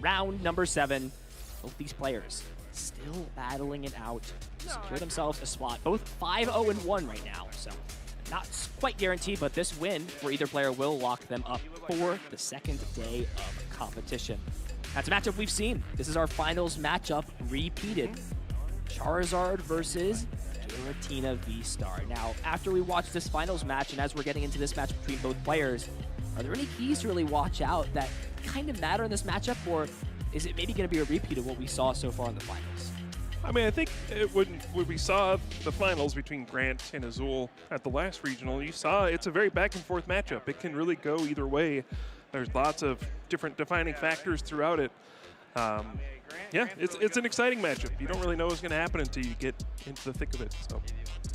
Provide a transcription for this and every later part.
round number 7. Both these players still battling it out to secure themselves a spot. Both 5-0-1 right now, so not quite guaranteed, but this win for either player will lock them up for the second day of competition. That's a matchup we've seen. This is our finals matchup repeated. Charizard versus Giratina VSTAR. Now, after we watch this finals match, and as we're getting into this match between both players, are there any keys to really watch out that kind of matter in this matchup, or is it maybe going to be a repeat of what we saw so far in the finals? I mean, I think when we saw the finals between Grant and Azul at the last regional, you saw it's a very back and forth matchup. It can really go either way. There's lots of different defining factors throughout it. Yeah, it's an exciting matchup. You don't really know what's going to happen until you get into the thick of it. So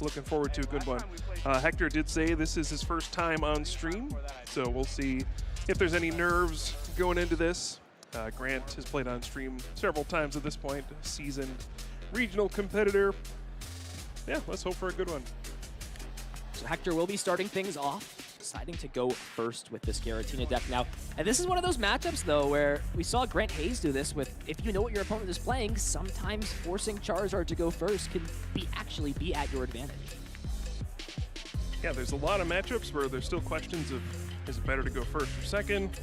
looking forward to a good one. Hector did say this is his first time on stream, so we'll see if there's any nerves going into this. Grant has played on stream several times at this point, seasoned regional competitor. Yeah, let's hope for a good one. So Hector will be starting things off, deciding to go first with this Giratina deck now. And this is one of those matchups, though, where we saw Grant Hayes do this with, if you know what your opponent is playing, sometimes forcing Charizard to go first can actually be at your advantage. Yeah, there's a lot of matchups where there's still questions of, is it better to go first or second?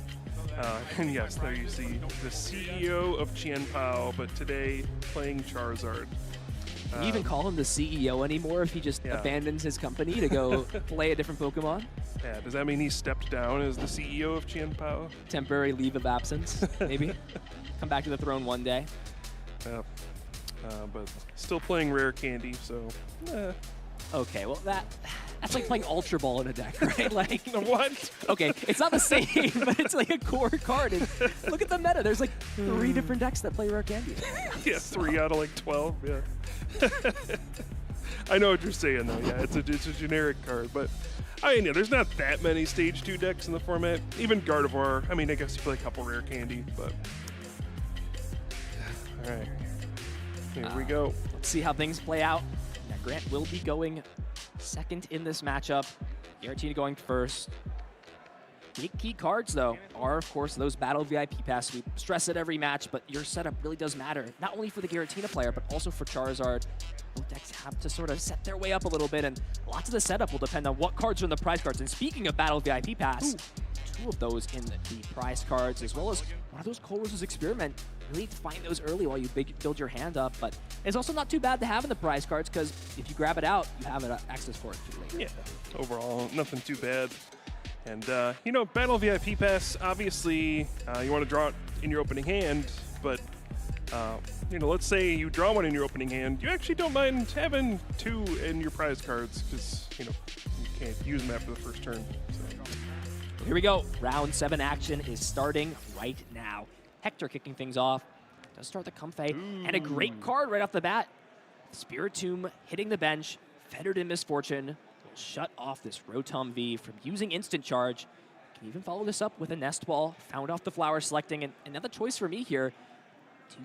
And yes, there you see the CEO of Qianpao, but today playing Charizard. Can you even call him the CEO anymore if he just abandons his company to go play a different Pokemon? Yeah, does that mean he stepped down as the CEO of Qianpao? Temporary leave of absence, maybe? Come back to the throne one day. Yeah, but still playing rare candy, so. Okay, well that's like playing Ultra Ball in a deck, right? Like what? Okay, it's not the same, but it's like a core card. And look at the meta. There's like 3 different decks that play rare candy. Yeah, 3 out of like 12. Yeah. I know what you're saying though. Yeah, it's a generic card, but I mean, yeah, there's not that many Stage 2 decks in the format. Even Gardevoir. I mean, I guess you play a couple rare candy, but all right, here we go. Let's see how things play out. Now, Grant will be going second in this matchup. Giratina going first. Big key cards, though, are, of course, those Battle VIP Pass. We stress it every match, but your setup really does matter. Not only for the Giratina player, but also for Charizard. Both decks have to sort of set their way up a little bit, and lots of the setup will depend on what cards are in the prize cards. And speaking of Battle VIP Pass, 2 of those in the prize cards, as well as one of those Colress's Experiment. You need to find those early while you build your hand up, but it's also not too bad to have in the prize cards, because if you grab it out, you have access for it too later. Yeah, overall, nothing too bad. And, you know, Battle VIP Pass, obviously, you want to draw it in your opening hand, but, you know, let's say you draw one in your opening hand, you actually don't mind having 2 in your prize cards, because, you know, you can't use them after the first turn. So. Here we go. Round 7 action is starting right now. Hector kicking things off. Does start the Comfey. And a great card right off the bat. Spiritomb hitting the bench. Fettered in Misfortune will shut off this Rotom V from using Instant Charge. Can even follow this up with a Nest Ball. Found off the Flower Selecting. And another choice for me here.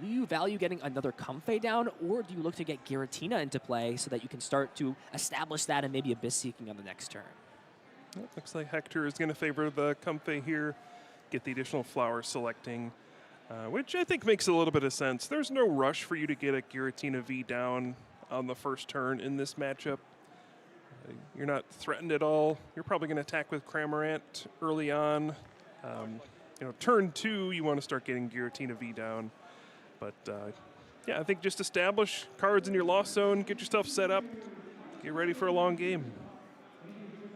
Do you value getting another Comfey down, or do you look to get Giratina into play so that you can start to establish that and maybe Abyss Seeking on the next turn? Well, looks like Hector is going to favor the Comfey here. Get the additional Flower Selecting. Which I think makes a little bit of sense. There's no rush for you to get a Giratina V down on the first turn in this matchup. You're not threatened at all. You're probably going to attack with Cramorant early on. You know, turn 2, you want to start getting Giratina V down. But yeah, I think just establish cards in your lost zone, get yourself set up, get ready for a long game.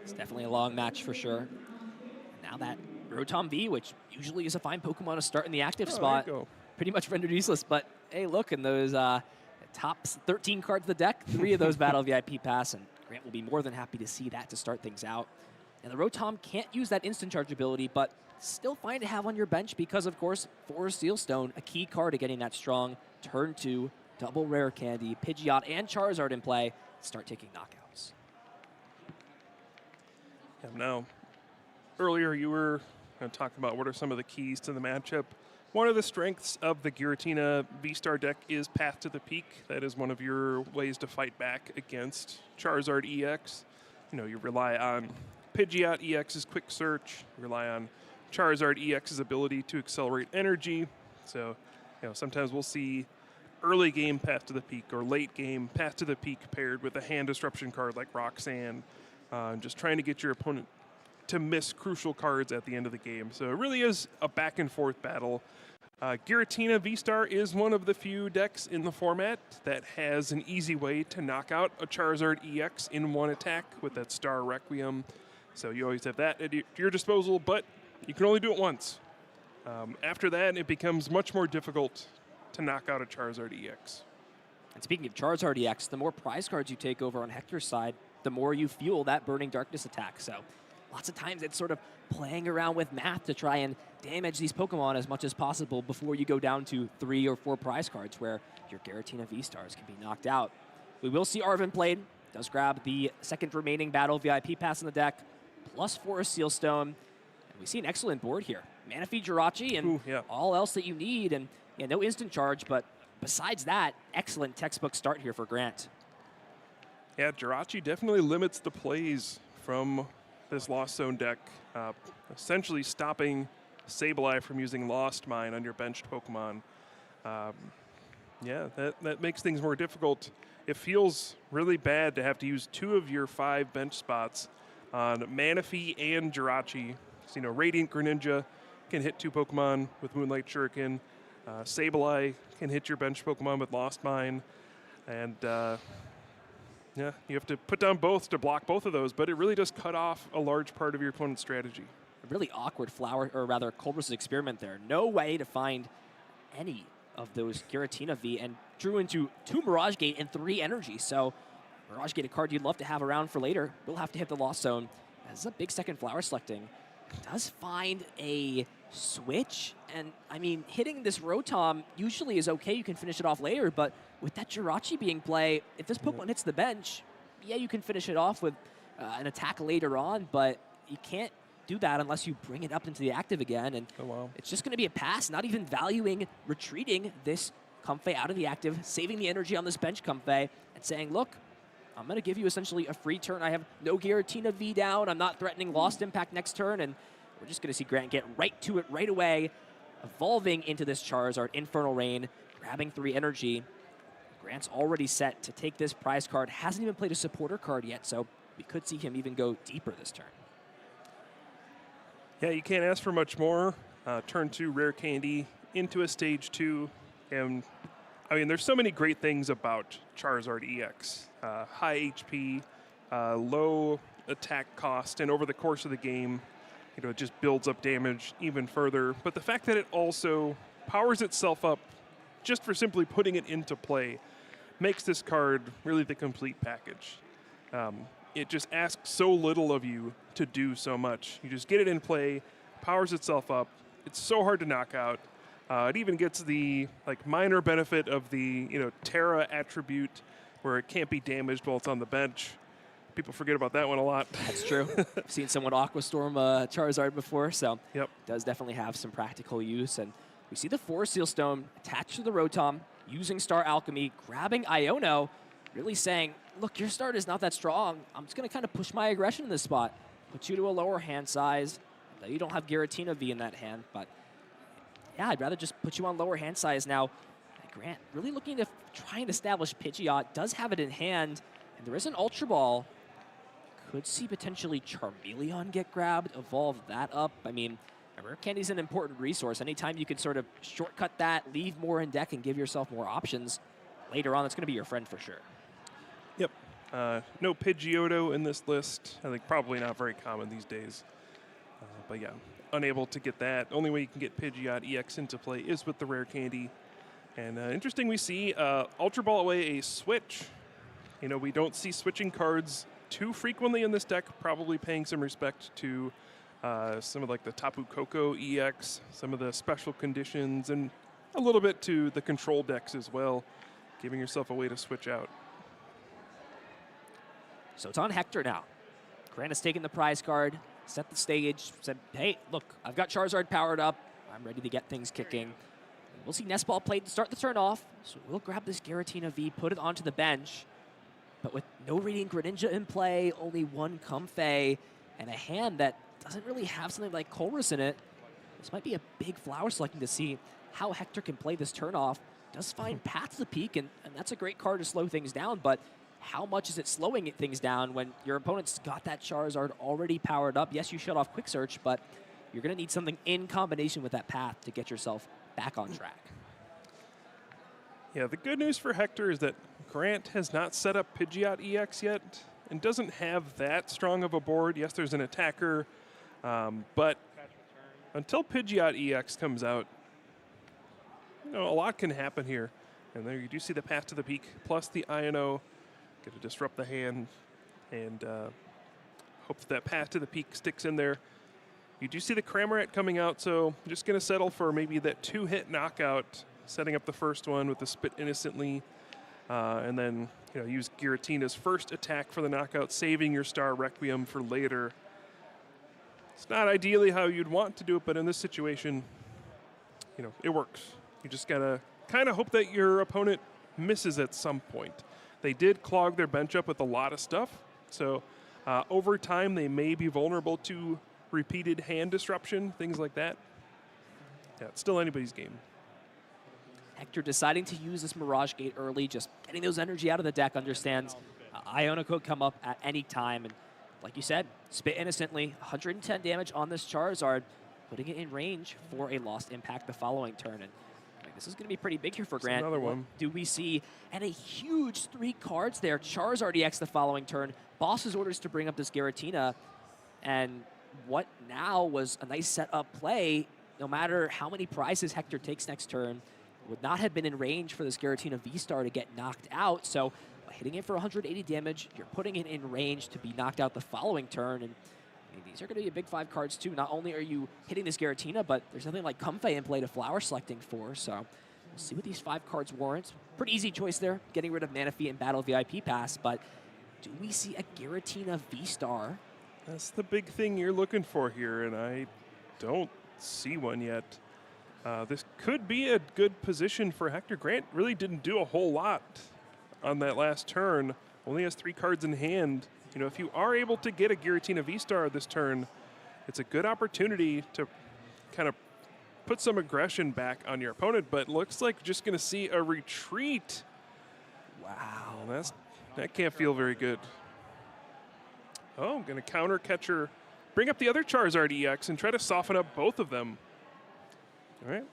It's definitely a long match for sure. Now that Rotom V, which usually is a fine Pokemon to start in the active spot, pretty much rendered useless. But hey, look, in those top 13 cards of the deck, 3 of those Battle VIP Pass, and Grant will be more than happy to see that to start things out. And the Rotom can't use that Instant Charge ability, but still fine to have on your bench because, of course, for Steelstone, a key card to getting that strong turn 2, double rare candy, Pidgeot, and Charizard in play. Start taking knockouts. Yeah, now, earlier you were talking about what are some of the keys to the matchup. One of the strengths of the Giratina VSTAR deck is Path to the Peak. That is one of your ways to fight back against Charizard EX. You know, you rely on Pidgeot EX's quick search, you rely on Charizard EX's ability to accelerate energy. So, sometimes we'll see early game Path to the Peak or late game Path to the Peak paired with a hand disruption card like Roxanne, just trying to get your opponent to miss crucial cards at the end of the game. So it really is a back and forth battle. Giratina VSTAR is one of the few decks in the format that has an easy way to knock out a Charizard EX in one attack with that Star Requiem. So you always have that at your disposal, but you can only do it once. After that, it becomes much more difficult to knock out a Charizard EX. And speaking of Charizard EX, the more prize cards you take over on Hector's side, the more you fuel that Burning Darkness attack. So lots of times it's sort of playing around with math to try and damage these Pokemon as much as possible before you go down to 3 or 4 prize cards where your Giratina V-Stars can be knocked out. We will see Arven played. Does grab the second remaining Battle VIP pass in the deck, plus Forest Seal Stone. And we see an excellent board here. Manaphy Jirachi and all else that you need. And no instant charge, but besides that, excellent textbook start here for Grant. Yeah, Jirachi definitely limits the plays from this Lost Zone deck, essentially stopping Sableye from using Lost Mine on your benched Pokemon. That makes things more difficult. It feels really bad to have to use 2 of your 5 bench spots on Manaphy and Jirachi. So, Radiant Greninja can hit 2 Pokemon with Moonlight Shuriken. Sableye can hit your bench Pokemon with Lost Mine. And you have to put down both to block both of those, but it really does cut off a large part of your opponent's strategy. A really awkward Colress's experiment there. No way to find any of those Giratina V, and drew into 2 Mirage Gate and 3 Energy. So Mirage Gate, a card you'd love to have around for later, will have to hit the Lost Zone. This is a big second Flower selecting. Does find a switch, and I mean, hitting this Rotom usually is okay. You can finish it off later, but with that Jirachi being play, if this Pokemon hits the bench, you can finish it off with an attack later on, but you can't do that unless you bring it up into the active again, and it's just going to be a pass, not even valuing retreating this Comfey out of the active, saving the energy on this bench Comfey, and saying, look, I'm going to give you essentially a free turn. I have no Giratina V down. I'm not threatening Lost Impact next turn, and we're just going to see Grant get right to it right away, evolving into this Charizard, Infernal Rain, grabbing 3 energy. Grant's already set to take this prize card. Hasn't even played a supporter card yet, so we could see him even go deeper this turn. Yeah, you can't ask for much more. Turn 2 Rare Candy into a Stage 2. And, I mean, there's so many great things about Charizard EX. High HP, low attack cost, and over the course of the game, it just builds up damage even further. But the fact that it also powers itself up just for simply putting it into play makes this card really the complete package. It just asks so little of you to do so much. You just get it in play, powers itself up. It's so hard to knock out. It even gets the minor benefit of the Terra attribute, where it can't be damaged while it's on the bench. People forget about that one a lot. That's true. I've seen someone Aqua Storm Charizard before, so it does definitely have some practical use. And we see the Forest Seal Stone attached to the Rotom, using Star Alchemy, grabbing Iono, really saying, look, your start is not that strong. I'm just going to kind of push my aggression in this spot, put you to a lower hand size. You don't have Giratina V in that hand, but yeah, I'd rather just put you on lower hand size now. Grant really looking to try and establish Pidgeot, does have it in hand, and there is an Ultra Ball. Could see potentially Charmeleon get grabbed, evolve that up. I mean, Rare Candy's an important resource. Anytime you can sort of shortcut that, leave more in deck, and give yourself more options later on, that's going to be your friend for sure. Yep. No Pidgeotto in this list. I think probably not very common these days. But yeah, unable to get that. Only way you can get Pidgeot EX into play is with the Rare Candy. And interesting, we see Ultra Ball away a switch. We don't see switching cards too frequently in this deck, probably paying some respect to some of the Tapu Koko EX, some of the special conditions, and a little bit to the control decks as well, giving yourself a way to switch out. So it's on Hector now. Grant has taken the prize card, set the stage, said, hey, look, I've got Charizard powered up. I'm ready to get things kicking. We'll see Nest Ball played to start the turn off, so we'll grab this Giratina V, put it onto the bench. But with no Radiant Greninja in play, only 1 Comfey, and a hand that doesn't really have something like Colress in it, this might be a big flower selecting to see how Hector can play this turn off. Does find Path to the Peak, and that's a great card to slow things down, but how much is it slowing things down when your opponent's got that Charizard already powered up? Yes, you shut off Quick Search, but you're going to need something in combination with that Path to get yourself back on track. Yeah, the good news for Hector is that Grant has not set up Pidgeot EX yet and doesn't have that strong of a board. Yes, there's an attacker, but until Pidgeot EX comes out, you know, a lot can happen here. And there you do see the Path to the Peak plus the INO. Going to disrupt the hand and hope that Path to the Peak sticks in there. You do see the Cramorant coming out, so I'm just going to settle for maybe that 2-hit knockout, setting up the first one with the Spit Innocently, and then use Giratina's first attack for the knockout, saving your Star Requiem for later. It's not ideally how you'd want to do it, but in this situation, it works. You just got to kind of hope that your opponent misses at some point. They did clog their bench up with a lot of stuff, so over time they may be vulnerable to repeated hand disruption, things like that. Yeah, it's still anybody's game. Hector deciding to use this Mirage Gate early, just getting those energy out of the deck, understands Iona could come up at any time, and like you said, Spit Innocently, 110 damage on this Charizard, putting it in range for a Lost Impact the following turn. And this is going to be pretty big here for Grant. Another one. What do we see? And a huge 3 cards there. Charizard EX the following turn. Boss's orders to bring up this Giratina. And what now was a nice setup play, no matter how many prizes Hector takes next turn, would not have been in range for this Giratina VSTAR to get knocked out. So by hitting it for 180 damage, you're putting it in range to be knocked out the following turn. And these are going to be big 5 cards too. Not only are you hitting this Giratina, but there's nothing like Comfey in play to flower selecting for. So we'll see what these 5 cards warrant. Pretty easy choice there, getting rid of Manaphy and Battle VIP Pass. But do we see a Giratina VSTAR? That's the big thing you're looking for here, and I don't see one yet. This could be a good position for Hector. Grant really didn't do a whole lot on that last turn. Only has 3 cards in hand. If you are able to get a Giratina VSTAR this turn, it's a good opportunity to kind of put some aggression back on your opponent, but looks like just going to see a retreat. Wow, that can't feel very good. Oh, I'm going to counter catcher, bring up the other Charizard EX and try to soften up both of them. All right.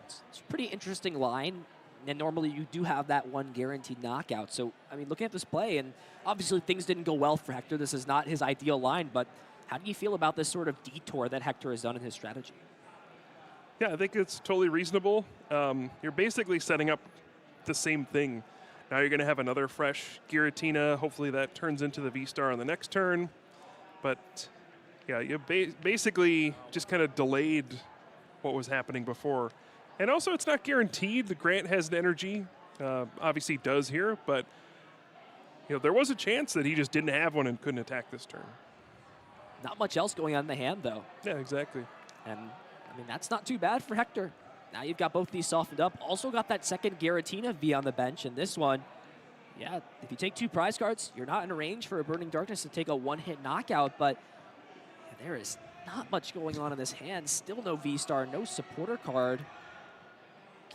It's a pretty interesting line. And normally you do have that one guaranteed knockout. So, looking at this play, and obviously things didn't go well for Hector. This is not his ideal line, but how do you feel about this sort of detour that Hector has done in his strategy? Yeah, I think it's totally reasonable. You're basically setting up the same thing. Now you're going to have another fresh Giratina. Hopefully that turns into the VSTAR on the next turn. But, yeah, you basically just kind of delayed what was happening before. And also, it's not guaranteed the Grant has an energy. Obviously does here, but there was a chance that he just didn't have one and couldn't attack this turn. Not much else going on in the hand, though. Yeah, exactly. And, that's not too bad for Hector. Now you've got both these softened up. Also got that second Giratina V on the bench. And this one, yeah, if you take 2 prize cards, you're not in range for a Burning Darkness to take a 1-hit knockout, but there is not much going on in this hand. Still no VSTAR, no supporter card.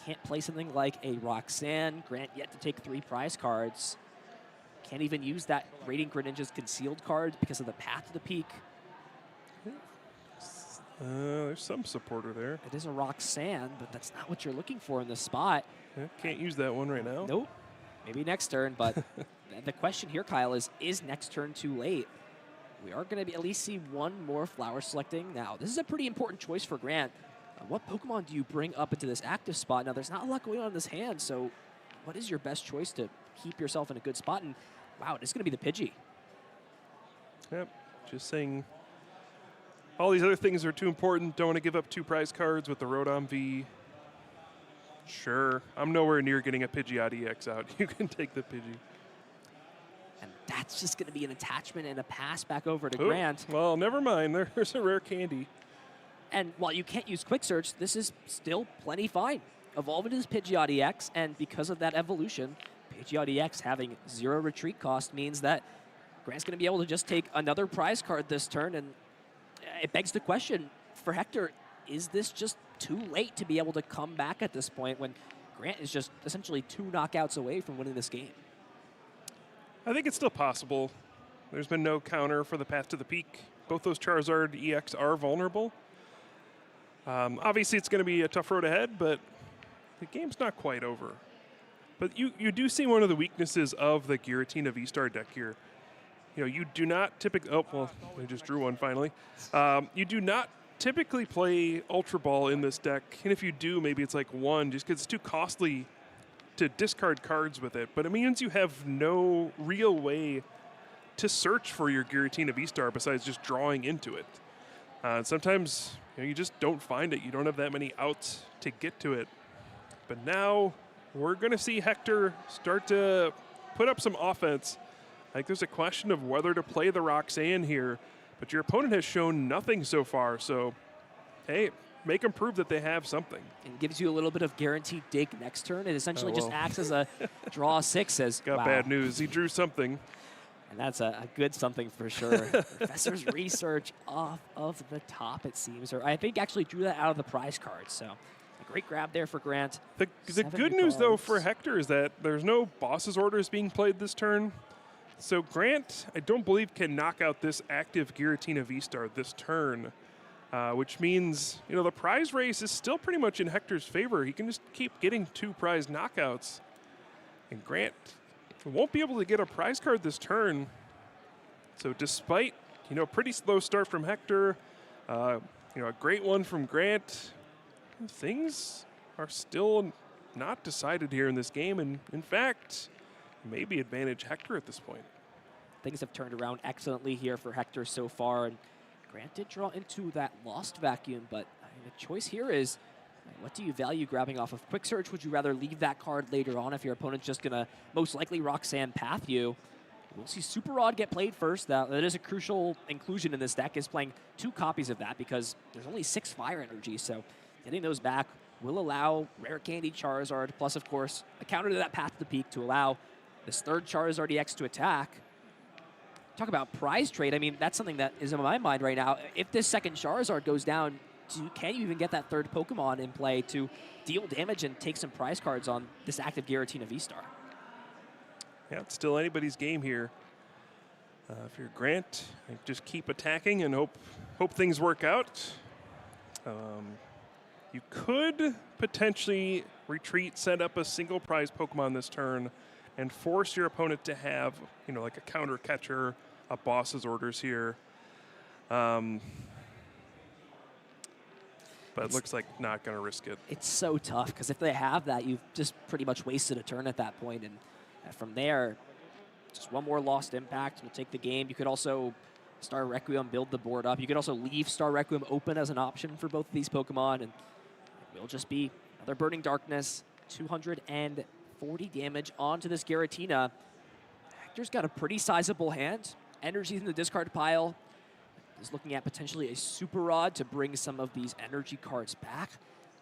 Can't play something like a Roxanne. Grant yet to take 3 prize cards. Can't even use that Radiant Greninja's concealed card because of the Path to the Peak. There's some supporter there. It is a Roxanne, but that's not what you're looking for in this spot. Yeah, can't use that one right now. Nope. Maybe next turn, but the question here, Kyle, is next turn too late? We are going to at least see 1 more flower selecting. Now, this is a pretty important choice for Grant. What Pokemon do you bring up into this active spot? Now, there's not a lot going on in this hand, so what is your best choice to keep yourself in a good spot? And, wow, it's going to be the Pidgey. Yep, just saying all these other things are too important. Don't want to give up 2 prize cards with the Rotom V. Sure, I'm nowhere near getting a Pidgeot EX out. You can take the Pidgey. And that's just going to be an attachment and a pass back over to Grant. Well, never mind. There's a rare candy. And while you can't use Quick Search, this is still plenty fine. Evolve into this Pidgeot EX, and because of that evolution, Pidgeot EX having 0 retreat cost means that Grant's going to be able to just take another prize card this turn, and it begs the question for Hector, is this just too late to be able to come back at this point when Grant is just essentially 2 knockouts away from winning this game. I think it's still possible. There's been no counter for the path to the peak. Both those Charizard EX are vulnerable. Obviously, it's going to be a tough road ahead, but the game's not quite over. But you do see one of the weaknesses of the Giratina VSTAR deck here. You know, you do not typically... Oh, well, I just drew one finally. You do not typically play Ultra Ball in this deck. And if you do, maybe it's like 1, just because it's too costly to discard cards with it. But it means you have no real way to search for your Giratina VSTAR besides just drawing into it. Sometimes you just don't find it. You don't have that many outs to get to it. But now we're going to see Hector start to put up some offense. I think there's a question of whether to play the Roxanne here, but your opponent has shown nothing so far. So, hey, make them prove that they have something. And gives you a little bit of guaranteed dig next turn. It essentially just acts as a draw 6. Got bad news. He drew something. And that's a good something for sure. Professor's Research off of the top, it seems. Or I think actually drew that out of the prize card. So a great grab there for Grant. The good news, though, for Hector is that there's no boss's orders being played this turn. So Grant, I don't believe, can knock out this active Giratina VSTAR this turn, which means, you know, the prize race is still pretty much in Hector's favor. He can just keep getting 2 prize knockouts. And Grant won't be able to get a prize card this turn. So despite, you know, pretty slow start from Hector, you know, a great one from Grant, things are still not decided here in this game. And in fact, maybe advantage Hector at this point. Things have turned around excellently here for Hector so far. And Grant did draw into that lost vacuum, but the choice here is, what do you value grabbing off of Quick Search? Would you rather leave that card later on if your opponent's just going to most likely Roxanne path you? We'll see Super Rod get played first. That is a crucial inclusion in this deck, is playing 2 copies of that because there's only 6 fire energy. So getting those back will allow Rare Candy Charizard, plus, of course, a counter to that path to the peak to allow this 3rd Charizard EX to attack. Talk about prize trade. I mean, that's something that is in my mind right now. If this 2nd Charizard goes down, can you even get that 3rd Pokemon in play to deal damage and take some prize cards on this active Giratina VSTAR? Yeah, it's still anybody's game here. If you're Grant, just keep attacking and hope things work out. You could potentially retreat, set up a single prize Pokemon this turn, and force your opponent to have, you know, like a counter catcher, a boss's orders here. But it looks like not going to risk it. It's so tough because if they have that, you've just pretty much wasted a turn at that point. And from there, just one more lost impact will take the game. You could also Star Requiem, build the board up. You could also leave Star Requiem open as an option for both of these Pokemon. And it will just be another Burning Darkness, 240 damage onto this Giratina. Hector's got a pretty sizable hand. Energy's in the discard pile. Is looking at potentially a Super Rod to bring some of these energy cards back.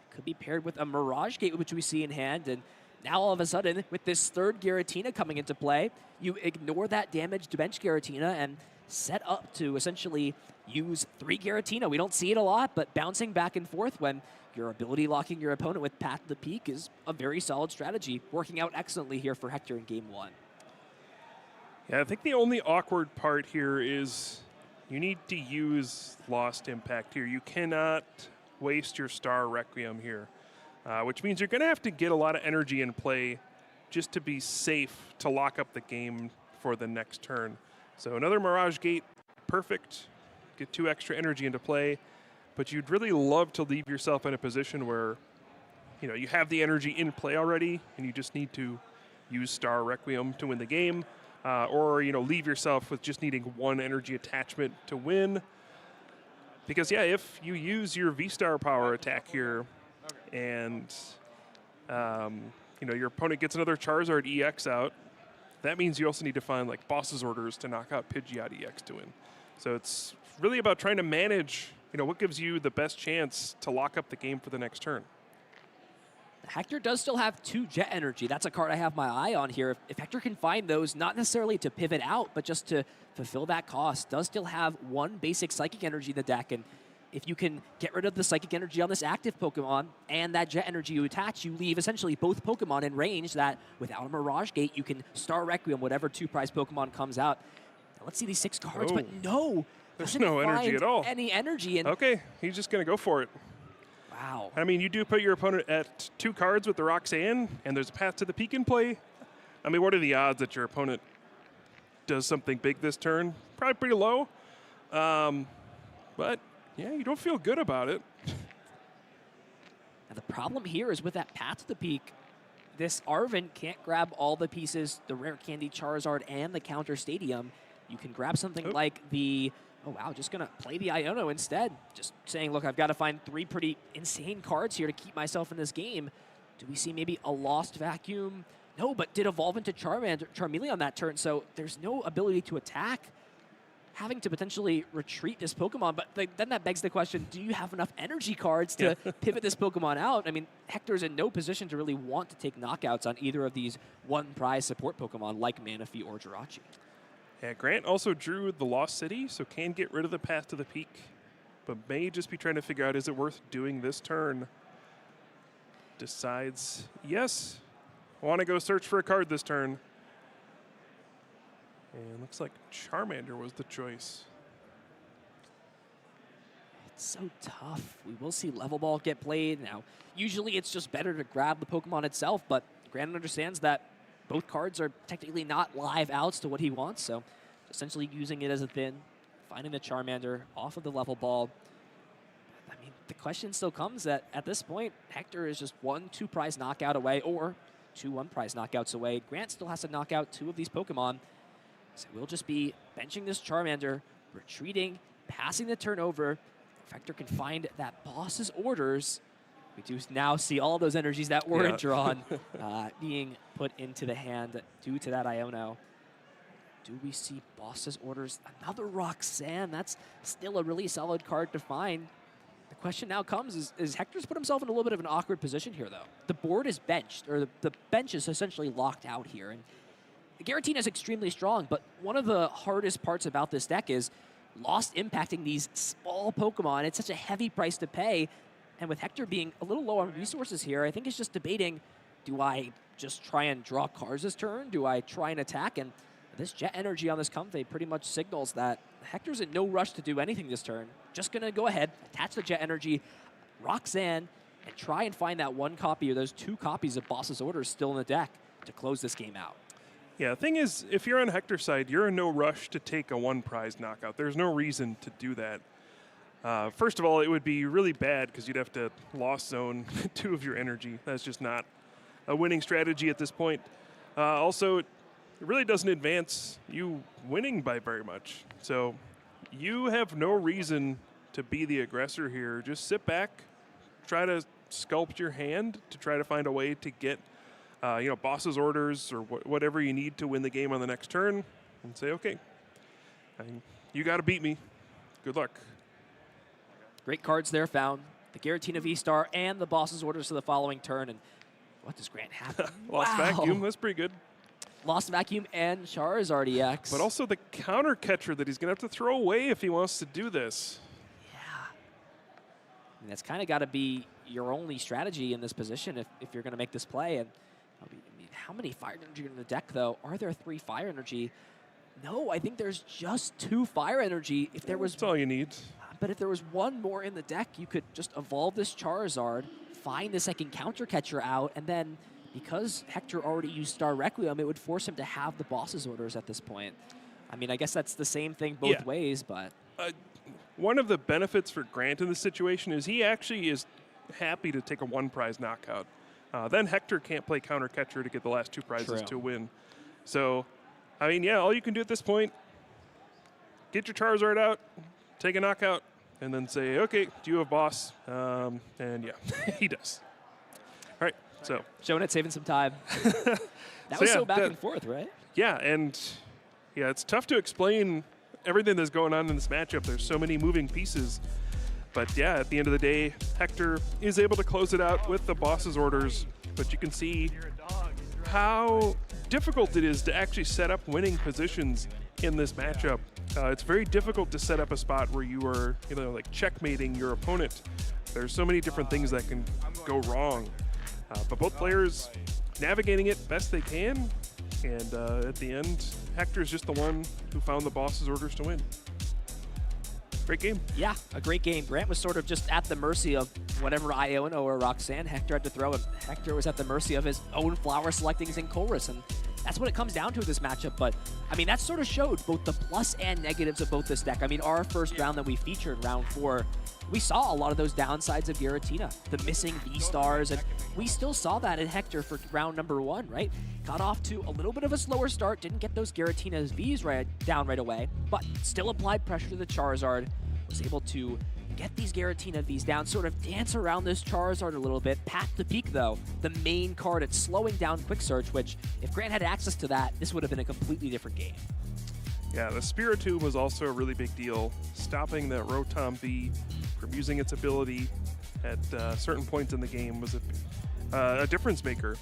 Could be paired with a Mirage Gate, which we see in hand. And now all of a sudden, with this 3rd Giratina coming into play, you ignore that damaged bench Giratina and set up to essentially use 3 Giratina. We don't see it a lot, but bouncing back and forth when your ability locking your opponent with Path to the Peak is a very solid strategy, working out excellently here for Hector in Game 1. Yeah, I think the only awkward part here is you need to use Lost Impact here. You cannot waste your Star Requiem here, which means you're going to have to get a lot of energy in play just to be safe to lock up the game for the next turn. So another Mirage Gate, perfect. Get 2 extra energy into play, but you'd really love to leave yourself in a position where, you know, you have the energy in play already and you just need to use Star Requiem to win the game. Or, you know, leave yourself with just needing 1 energy attachment to win. Because, yeah, if you use your VSTAR power attack here and, you know, your opponent gets another Charizard EX out, that means you also need to find, like, boss's orders to knock out Pidgeot EX to win. So it's really about trying to manage, you know, what gives you the best chance to lock up the game for the next turn. Hector does still have 2 Jet Energy. That's a card I have my eye on here. If Hector can find those, not necessarily to pivot out, but just to fulfill that cost, does still have 1 basic Psychic Energy in the deck. And if you can get rid of the Psychic Energy on this active Pokemon and that Jet Energy you attach, you leave essentially both Pokemon in range that without a Mirage Gate, you can Star Requiem whatever 2-prize Pokemon comes out. Now, let's see these 6 cards, but no. There's no energy at all. Any energy. And okay, he's just going to go for it. wow. I mean, you do put your opponent at 2 cards with the Roxanne, and there's a Path to the Peak in play. I mean, what are the odds that your opponent does something big this turn? Probably pretty low. But, yeah, you don't feel good about it. Now, the problem here is with that Path to the Peak, this Arven can't grab all the pieces, the Rare Candy Charizard and the Counter Stadium. You can grab something like the, oh wow, just going to play the Iono instead. Just saying, look, I've got to find 3 pretty insane cards here to keep myself in this game. Do we see maybe a Lost Vacuum? No, but did evolve into Charmeleon on that turn, so there's no ability to attack. Having to potentially retreat this Pokemon, but then that begs the question, do you have enough energy cards to pivot this Pokemon out? I mean, Hector's in no position to really want to take knockouts on either of these 1-prize support Pokemon like Manaphy or Jirachi. Yeah, Grant also drew the Lost City, so can get rid of the Path to the Peak, but may just be trying to figure out, is it worth doing this turn? Decides, yes, I want to go search for a card this turn. And looks like Charmander was the choice. It's so tough. We will see Level Ball get played. Now, usually it's just better to grab the Pokemon itself, but Grant understands that both cards are technically not live outs to what he wants, so essentially using it as a thin, finding the Charmander off of the Level Ball. I mean, the question still comes that at this point, Hector is just 1 2-prize knockout away or 2 1-prize knockouts away. Grant still has to knock out 2 of these Pokemon. So we'll just be benching this Charmander, retreating, passing the turn over. If Hector can find that boss's orders, we do now see all those energies that weren't drawn being put into the hand due to that Iono. Do we see boss's orders? Another Roxanne. That's still a really solid card to find. The question now comes is Hector's put himself in a little bit of an awkward position here, though. The board is benched, or the bench is essentially locked out here. And Giratina is extremely strong, but one of the hardest parts about this deck is Lost impacting these small Pokemon. It's such a heavy price to pay, and with Hector being a little low on resources here, I think it's just debating, do I just try and draw cards this turn? Do I try and attack? And this Jet Energy on this Comfey pretty much signals that Hector's in no rush to do anything this turn. Just going to go ahead, attach the Jet Energy, Roxanne, and try and find that 1 copy or those 2 copies of Boss's Orders still in the deck to close this game out. Yeah, the thing is, if you're on Hector's side, you're in no rush to take a 1-prize knockout. There's no reason to do that. First of all, it would be really bad because you'd have to Lost Zone 2 of your energy. That's just not a winning strategy at this point. Also, it really doesn't advance you winning by very much. So you have no reason to be the aggressor here. Just sit back, try to sculpt your hand to try to find a way to get boss's orders or whatever you need to win the game on the next turn, and say, okay, you got to beat me. Good luck. Great cards there found. The Giratina VSTAR and the boss's orders for the following turn. And what does Grant have? Lost Vacuum, that's pretty good. Lost Vacuum and Charizard EX. But also the counter catcher that he's going to have to throw away if he wants to do this. Yeah. And that's kind of got to be your only strategy in this position if you're going to make this play. And I mean, how many Fire Energy are in the deck, though? Are there 3 Fire Energy? No, I think there's just 2 Fire Energy. If there was, that's all you need. But if there was 1 more in the deck, you could just evolve this Charizard, find the second counter catcher out, and then because Hector already used Star Requiem, it would force him to have the boss's orders at this point. I mean, I guess that's the same thing both ways, but one of the benefits for Grant in this situation is he actually is happy to take a 1-prize knockout. Then Hector can't play counter catcher to get the last 2 prizes to win. So, I mean, yeah, all you can do at this point, get your Charizard out, take a knockout, and then say, okay, do you have boss? And yeah, he does. All right, so. Showing it, saving some time. That was so back and forth, right? Yeah, and yeah, it's tough to explain everything that's going on in this matchup. There's so many moving pieces. But yeah, at the end of the day, Hector is able to close it out with the boss's orders. But you can see how difficult it is to actually set up winning positions in this matchup. It's very difficult to set up a spot where you are, like checkmating your opponent. There's so many different things that can go wrong. But both players navigating it best they can. And at the end, Hector's just the one who found the boss's orders to win. Great game. Yeah, a great game. Grant was sort of just at the mercy of whatever Iono or Roxanne Hector had to throw, and Hector was at the mercy of his own flower selectings in Chorus, and that's what it comes down to in this matchup. But, I mean, that sort of showed both the plus and negatives of both this deck. I mean, our first round that we featured, round 4, we saw a lot of those downsides of Giratina, the missing VSTARs, and we still saw that in Hector for round number 1, right? Got off to a little bit of a slower start, didn't get those Giratina's Vs down right away, but still applied pressure to the Charizard, was able to get these Giratina Vs down, sort of dance around this Charizard a little bit. Path to Peak, though, the main card at slowing down Quick Search, which, if Grant had access to that, this would have been a completely different game. Yeah, the Spiritomb was also a really big deal. Stopping that Rotom V from using its ability at certain points in the game was a difference maker.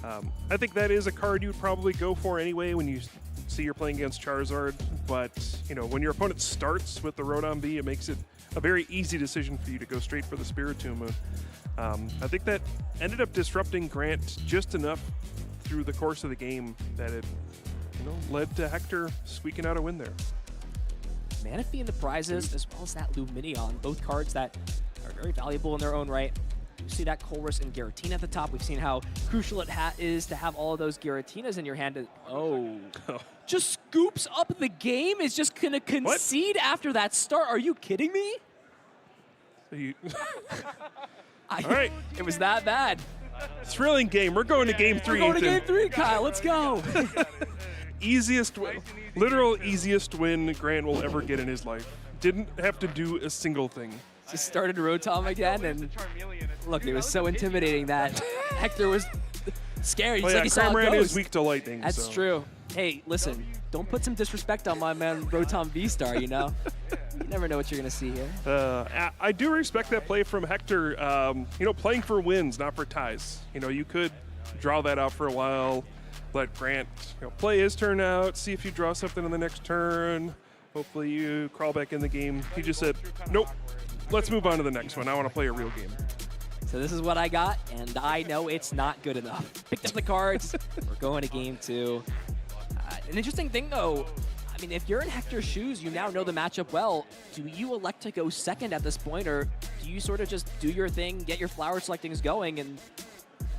I think that is a card you'd probably go for anyway when you see you're playing against Charizard, but when your opponent starts with the Rotom V, it makes it a very easy decision for you to go straight for the Spiritomb. I think that ended up disrupting Grant just enough through the course of the game that it led to Hector squeaking out a win there. Manaphy and the prizes, as well as that Lumineon, both cards that are very valuable in their own right. You see that Chorus and Giratina at the top. We've seen how crucial it is to have all of those Giratinas in your hand. Just scoops up the game, is just going to concede after that start. Are you kidding me? All right. It was that bad. Thrilling game. We're going to game 3. We're going to game 3, Kyle. Let's go. Literal easiest win Grant will ever get in his life. Didn't have to do a single thing. Just started Rotom again, and look, it was so intimidating that Hector was scared. He's like, he saw a Cramran ghost. is weak to lightning. That's true. Hey, listen, don't put some disrespect on my man Rotom V-Star, You never know what you're going to see here. I do respect that play from Hector, playing for wins, not for ties. You could draw that out for a while, let Grant play his turn out, see if you draw something on the next turn. Hopefully you crawl back in the game. He just said, nope, let's move on to the next one. I want to play a real game. So this is what I got, and I know it's not good enough. Picked up the cards. We're going to game 2. An interesting thing, though, I mean, if you're in Hector's shoes, you now know the matchup well. Do you elect to go second at this point, or do you sort of just do your thing, get your flower selectings going, and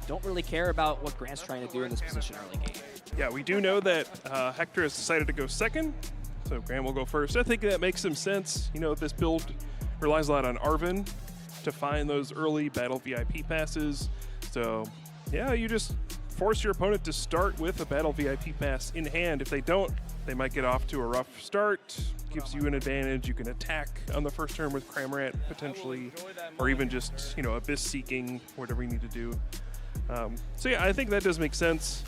don't really care about what Grant's trying to do in this position early game? Yeah, we do know that Hector has decided to go second, so Grant will go first. I think that makes some sense. This build relies a lot on Arven to find those early battle VIP passes. So, yeah, you just force your opponent to start with a battle VIP pass in hand. If they don't, they might get off to a rough start. Gives you an advantage. You can attack on the first turn with Cramorant potentially, or even just Abyss Seeking, whatever you need to do. So yeah, I think that does make sense.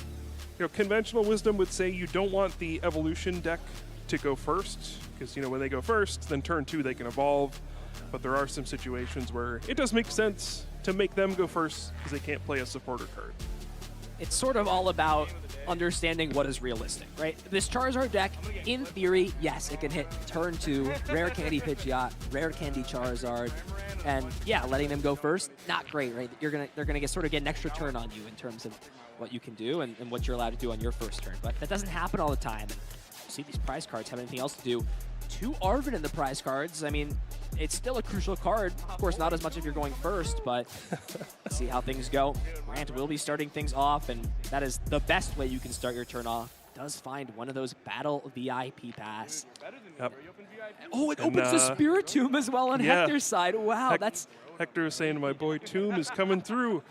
Conventional wisdom would say you don't want the evolution deck to go first, because when they go first, then turn 2 they can evolve. But there are some situations where it does make sense to make them go first because they can't play a supporter card. It's sort of all about understanding what is realistic, right? This Charizard deck, in theory, yes, it can hit turn 2, Rare Candy Pidgeot, Rare Candy Charizard, and yeah, letting them go first, not great, right? They're gonna get an extra turn on you in terms of what you can do and what you're allowed to do on your first turn. But that doesn't happen all the time. And you see these prize cards have anything else to do. 2 Arven in the prize cards. I mean, it's still a crucial card. Of course, not as much if you're going first, but let's see how things go. Grant will be starting things off, and that is the best way you can start your turn off. Does find one of those battle VIP pass. Yep. Oh, it opens the Spiritomb as well on Hector's side. Wow, that's... Hector is saying my boy Tomb is coming through.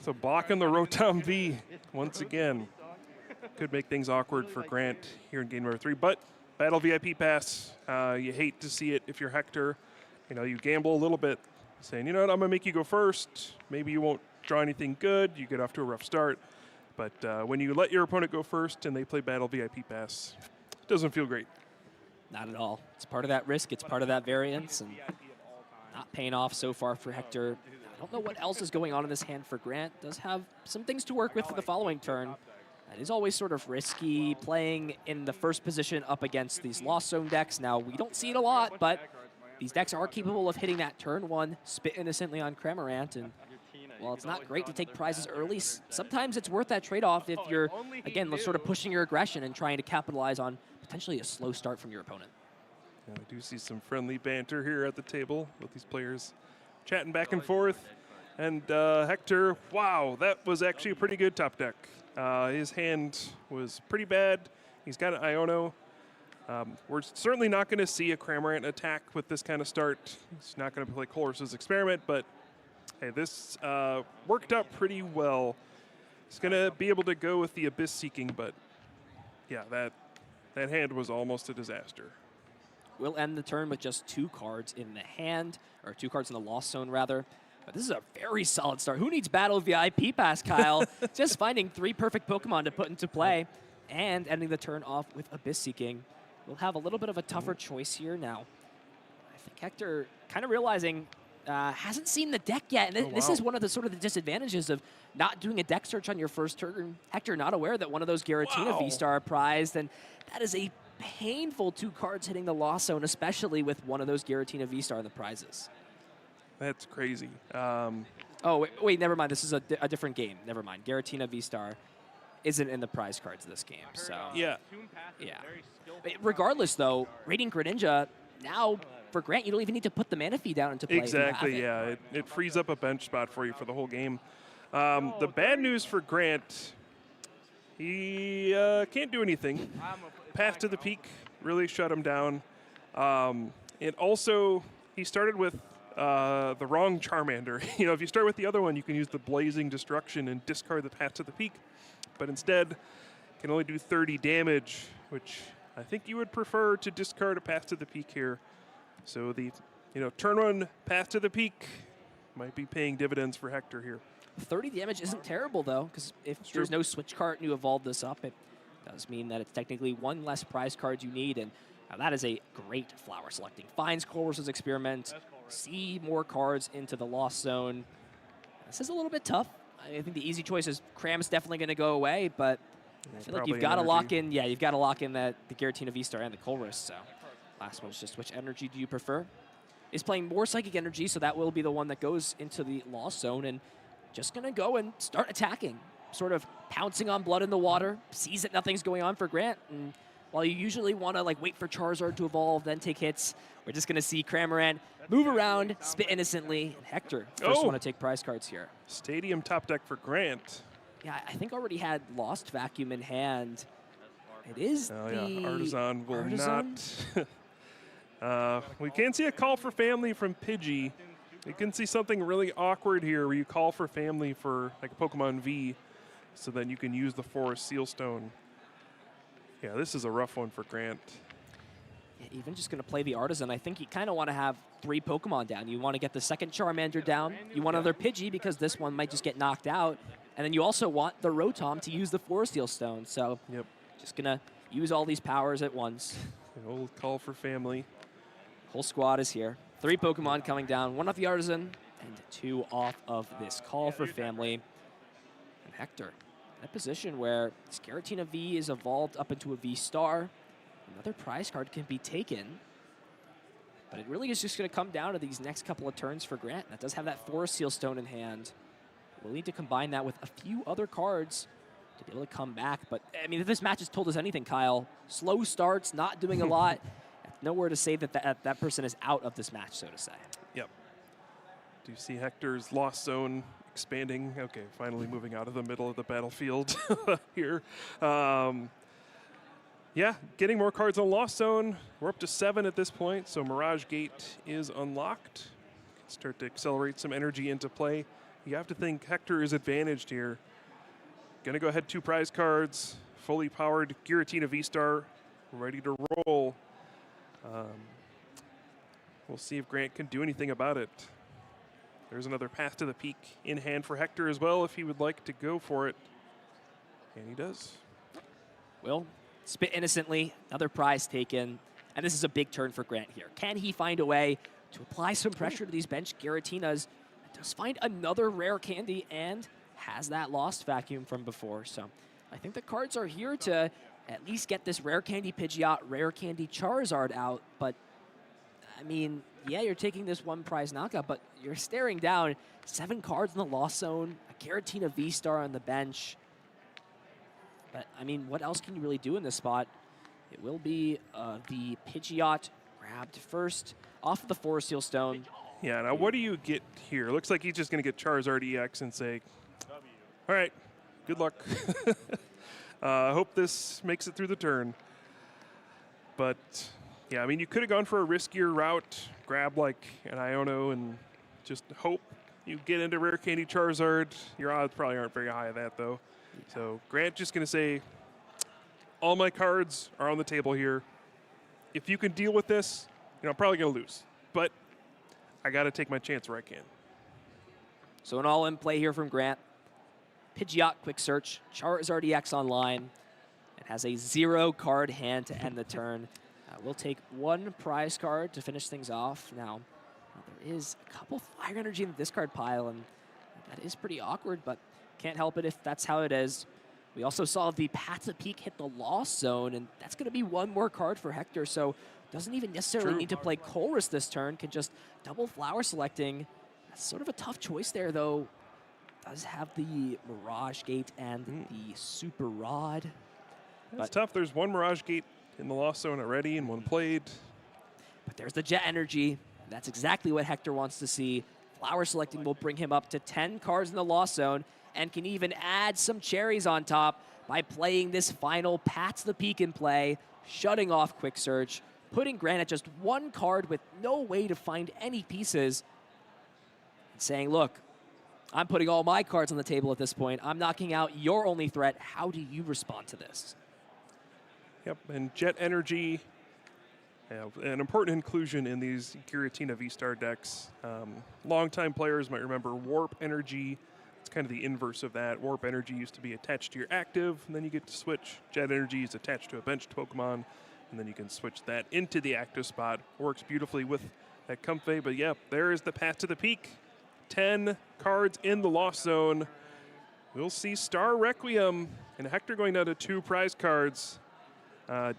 So blocking the Rotom V once again. Could make things awkward for Grant here in game number 3, but battle VIP pass, you hate to see it if you're Hector. You gamble a little bit, saying, I'm going to make you go first. Maybe you won't draw anything good. You get off to a rough start. But when you let your opponent go first and they play battle VIP pass, it doesn't feel great. Not at all. It's part of that risk. It's part of that variance, and not paying off so far for Hector. I don't know what else is going on in this hand for Grant. Does have some things to work with for the following turn. That is always sort of risky, playing in the first position up against these Lost Zone decks. Now, we don't see it a lot, but these decks are capable of hitting that turn 1 Spit Innocently on Cramorant, and while it's not great to take prizes early, sometimes it's worth that trade-off if you're, again, sort of pushing your aggression and trying to capitalize on potentially a slow start from your opponent. Yeah, I do see some friendly banter here at the table with these players chatting back and forth. And Hector, wow, that was actually a pretty good top deck. His hand was pretty bad. He's got an Iono. We're certainly not going to see a Cramorant attack with this kind of start. He's not going to play Colress's Experiment, but hey, this worked out pretty well. He's going to be able to go with the Abyss Seeking, but yeah, that hand was almost a disaster. We'll end the turn with just 2 cards in the hand, or 2 cards in the Lost Zone, rather. But this is a very solid start. Who needs Battle VIP Pass, Kyle? Just finding 3 perfect Pokemon to put into play and ending the turn off with Abyss Seeking. We'll have a little bit of a tougher choice here now. I think Hector kind of realizing hasn't seen the deck yet. And this is one of the sort of the disadvantages of not doing a deck search on your first turn. Hector not aware that one of those Giratina V-Star are prized, and that is a painful 2 cards hitting the Lost Zone, especially with one of those Giratina V-Star in the prizes. That's crazy. Oh, wait, never mind. This is a different game. Never mind. Giratina V-Star isn't in the prize cards of this game. So yeah. Regardless, though, Radiant Greninja, now for Grant, you don't even need to put the Manaphy down into play. Exactly, yeah. It frees up a bench spot for you for the whole game. The bad news for Grant, he can't do anything. Path to the Peak really shut him down. And also, he started with the wrong Charmander. You know, if you start with the other one, you can use the Blazing Destruction and discard the Path to the Peak. But instead, can only do 30 damage, which I think you would prefer to discard a Path to the Peak here. So the, turn 1 Path to the Peak might be paying dividends for Hector here. 30 damage isn't terrible, though, because if there's no switch card and you evolve this up, it does mean that it's technically 1 less prize card you need, and that is a great flower selecting. Finds Colress's Experiment, see more cards into the Lost Zone. This is a little bit tough. I think the easy choice is Cram's definitely going to go away, but I feel like you've got to lock in. Yeah, you've got to lock in the Giratina V-Star and the Colress. So last one's just which energy do you prefer? Is playing more Psychic Energy, so that will be the one that goes into the Lost Zone, and just going to go and start attacking, sort of pouncing on Blood in the Water, sees that nothing's going on for Grant, and while you usually want to wait for Charizard to evolve, then take hits, we're just going to see Cramorant move around, Spit Innocently, and Hector first want to take prize cards here. Stadium top deck for Grant. Yeah, I think already had Lost Vacuum in hand. It is Artisan will not. We can see a call for family from Pidgey. You can see something really awkward here where you call for family for like a Pokemon V, so then you can use the Forest Sealstone. Yeah, this is a rough one for Grant. Yeah, even just going to play the Artisan, I think you kind of want to have 3 Pokemon down. You want to get the second Charmander down. You want another Pidgey because this one might just get knocked out. And then you also want the Rotom to use the Forest Sealstone. So just going to use all these powers at once. An old call for family. Whole squad is here. 3 Pokemon coming down, 1 off the Artisan and 2 off of this call for family. And Hector in a position where Giratina V is evolved up into a V-Star. Another prize card can be taken. But it really is just going to come down to these next couple of turns for Grant. That does have that Forest Sealstone in hand. We'll need to combine that with a few other cards to be able to come back. But, I mean, if this match has told us anything, Kyle, slow starts, not doing a lot. Nowhere to say that that person is out of this match, so to say. Yep. Do you see Hector's Lost Zone expanding? Okay, finally moving out of the middle of the battlefield here. Yeah, getting more cards on Lost Zone. We're up to 7 at this point, so Mirage Gate is unlocked. Start to accelerate some energy into play. You have to think Hector is advantaged here. Gonna go ahead 2 prize cards, fully powered Giratina V-Star, ready to roll. We'll see if Grant can do anything about it. There's another Path to the Peak in hand for Hector as well if he would like to go for it. And he does. Will Spit Innocently, another prize taken. And this is a big turn for Grant here. Can he find a way to apply some pressure to these bench Giratinas? Does find another rare candy and has that Lost Vacuum from before. So I think the cards are here to at least get this Rare Candy Pidgeot, Rare Candy Charizard out, but I mean, yeah, you're taking this one prize knockout, but you're staring down 7 cards in the Lost Zone, a Giratina VSTAR on the bench. But, I mean, what else can you really do in this spot? It will be the Pidgeot grabbed first off of the Forest Seal Stone. Yeah, now what do you get here? Looks like he's just going to get Charizard EX and say, all right, good luck. I hope this makes it through the turn. But, yeah, I mean, you could have gone for a riskier route, grab like an Iono and just hope you get into Rare Candy Charizard. Your odds probably aren't very high of that, though. So Grant just going to say, all my cards are on the table here. If you can deal with this, I'm probably going to lose. But I got to take my chance where I can. So an all-in play here from Grant. Pidgeot, quick search, Charizard EX online. It has a 0-card hand to end the turn. We'll take 1 prize card to finish things off. Now, there is a couple Fire Energy in the discard pile, and that is pretty awkward, but can't help it if that's how it is. We also saw the Path to Peak hit the Lost Zone, and that's going to be 1 more card for Hector, so doesn't even necessarily need to play Colress this turn, can just double Flower Selecting. That's sort of a tough choice there, though. Does have the Mirage Gate and the Super Rod. That's tough. There's 1 Mirage Gate in the Lost Zone already and 1 played. But there's the Jet Energy. That's exactly what Hector wants to see. Flower Selecting will bring him up to 10 cards in the Lost Zone and can even add some cherries on top by playing this final Path to the Peak in play, shutting off Quick Search, putting Grant at just 1 card with no way to find any pieces, and saying, look, I'm putting all my cards on the table at this point. I'm knocking out your only threat. How do you respond to this? Yep, and Jet Energy, an important inclusion in these Giratina VSTAR decks. Longtime players might remember Warp Energy. It's kind of the inverse of that. Warp Energy used to be attached to your active, and then you get to switch. Jet Energy is attached to a benched Pokemon, and then you can switch that into the active spot. Works beautifully with that Comfey, but yeah, there is the Path to the Peak. 10 cards in the Lost Zone. We'll see Star Requiem, and Hector going down to 2 prize cards.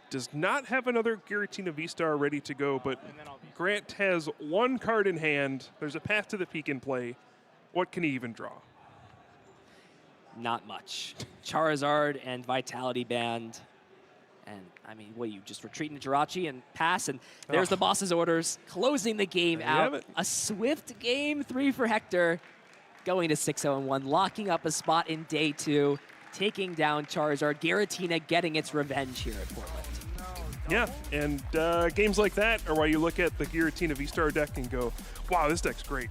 Does not have another Giratina VSTAR ready to go, but Grant has 1 card in hand. There's a Path to the Peak in play. What can he even draw? Not much. Charizard and Vitality Band. And, I mean, what, you just retreat into Jirachi and pass, and there's the boss's orders, closing the game out. A swift game 3 for Hector, going to 6-0-1, locking up a spot in day 2, taking down Charizard. Giratina getting its revenge here at Portland. Yeah, and games like that are why you look at the Giratina VSTAR deck and go, wow, this deck's great.